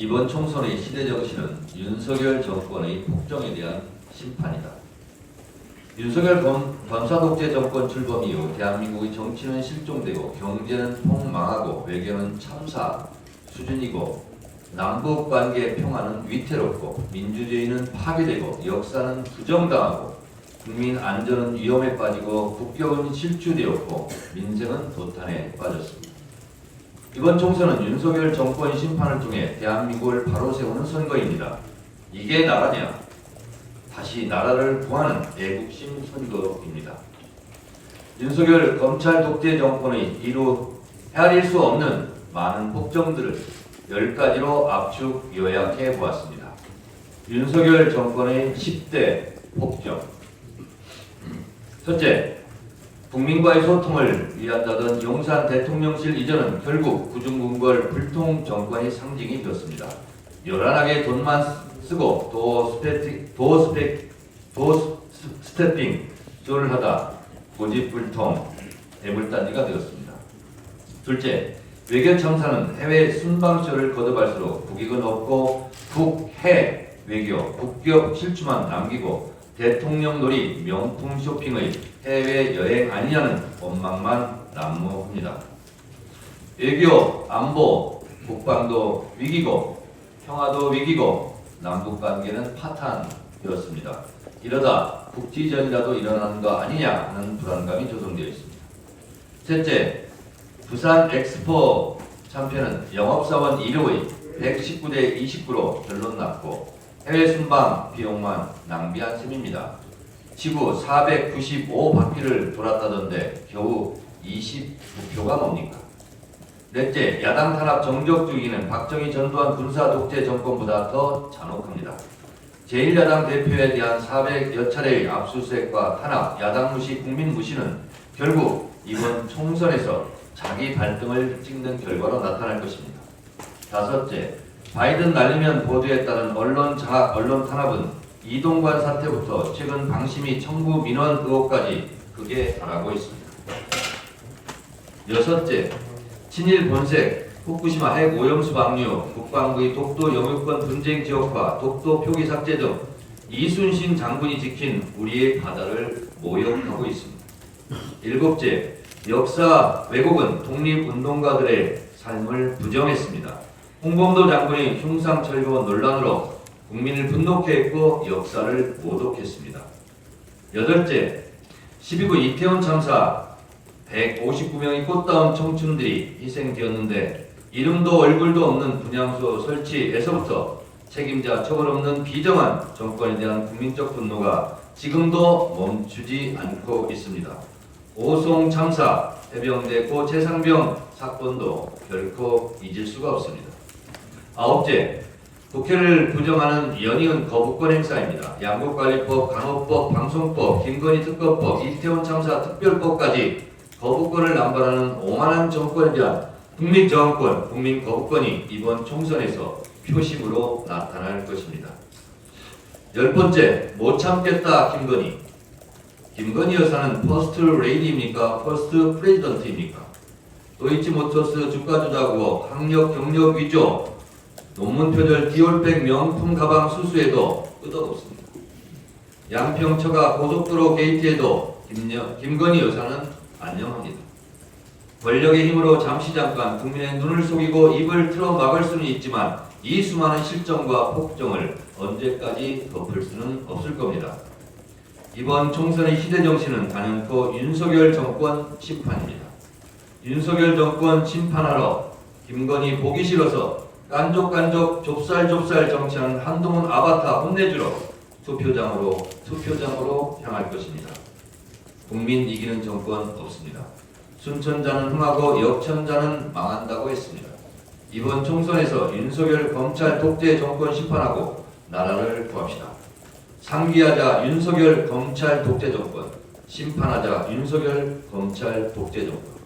이번 총선의 시대 정신은 윤석열 정권의 폭정에 대한 심판이다. 윤석열 검사 독재 정권 출범 이후 대한민국의 정치는 실종되고 경제는 폭망하고 외교는 참사 수준이고 남북관계 평화는 위태롭고 민주주의는 파괴되고 역사는 부정당하고 국민 안전은 위험에 빠지고 국격은 실추되었고 민생은 도탄에 빠졌습니다. 이번 총선은 윤석열 정권 심판을 통해 대한민국을 바로 세우는 선거입니다. 이게 나라냐? 다시 나라를 구하는 애국심 선거입니다. 윤석열 검찰 독재 정권의 이루 헤아릴 수 없는 많은 폭정들을 10가지로 압축 요약해 보았습니다. 윤석열 정권의 10대 폭정. 첫째, 국민과의 소통을 위한다던 용산 대통령실 이전은 결국 구중궁궐 불통 정권의 상징이 되었습니다. 요란하게 돈만 쓰고 도어 스태핑 쇼를 하다 고집불통 애물단지가 되었습니다. 둘째, 외교 참사는 해외 순방쇼를 거듭할수록 국익은 없고 국해 외교, 국격 실추만 남기고 대통령 놀이 명품 쇼핑의 해외 여행 아니냐는 원망만 난무합니다. 외교, 안보, 국방도 위기고 평화도 위기고 남북관계는 파탄되었습니다. 이러다 국지전이라도 일어나는 거 아니냐 하는 불안감이 조성되어 있습니다. 셋째, 부산 엑스포 참패는 영업사원 1호의 119대 29로 결론 났고 해외 순방 비용만 낭비한 셈입니다. 지구 495바퀴를 돌았다던데 겨우 29표가 뭡니까? 넷째, 야당 탄압 정적 주기는 박정희 전두환 군사 독재 정권보다 더 잔혹합니다. 제1야당 대표에 대한 400여 차례의 압수수색과 탄압, 야당 무시, 국민 무시는 결국 이번 총선에서 자기 발등을 찍는 결과로 나타날 것입니다. 다섯째, 바이든 날리면 보도에 따른 언론 자학, 언론 탄압은 이동관 사태부터 최근 방심위 청구 민원 의혹까지 극에 달하고 있습니다. 여섯째, 친일 본색, 후쿠시마 핵 오염수 방류, 국방부의 독도 영유권 분쟁 지역화, 독도 표기 삭제 등 이순신 장군이 지킨 우리의 바다를 모욕하고 있습니다. 일곱째, 역사 왜곡은 독립운동가들의 삶을 부정했습니다. 홍범도 장군의 흉상철거 논란으로 국민을 분노케 했고 역사를 모독했습니다. 여덟째, 12구 이태원 참사 159명의 꽃다운 청춘들이 희생되었는데 이름도 얼굴도 없는 분향소 설치에서부터 책임자 처벌 없는 비정한 정권에 대한 국민적 분노가 지금도 멈추지 않고 있습니다. 오송 참사, 해병대 고 최상병 사건도 결코 잊을 수가 없습니다. 아홉째, 국회를 부정하는 연이은 거부권 행사입니다. 양국관리법, 간호법, 방송법, 김건희 특검법, 이태원 참사 특별법까지 거부권을 남발하는 오만한 정권에 대한 국민저항권, 국민거부권이 이번 총선에서 표심으로 나타날 것입니다. 열 번째, 못 참겠다 김건희. 김건희 여사는 퍼스트 레이디입니까? 퍼스트 프레지던트입니까? 도이치모터스 주가 조작 의혹, 학력 경력 위조, 논문 표절 디올백 명품 가방 수수에도 끄덕없습니다. 양평처가 고속도로 게이트에도 김건희 여사는 안녕합니다. 권력의 힘으로 잠시 잠깐 국민의 눈을 속이고 입을 틀어 막을 수는 있지만 이 수많은 실정과 폭정을 언제까지 덮을 수는 없을 겁니다. 이번 총선의 시대 정신은 단연코 윤석열 정권 심판입니다. 윤석열 정권 심판하러 김건희 보기 싫어서 깐족깐족 좁쌀좁쌀 정치하는 한동훈 아바타 혼내주러 투표장으로 향할 것입니다. 국민 이기는 정권 없습니다. 순천자는 흥하고 역천자는 망한다고 했습니다. 이번 총선에서 윤석열 검찰 독재 정권 심판하고 나라를 구합시다. 상기하자 윤석열 검찰 독재 정권, 심판하자 윤석열 검찰 독재 정권.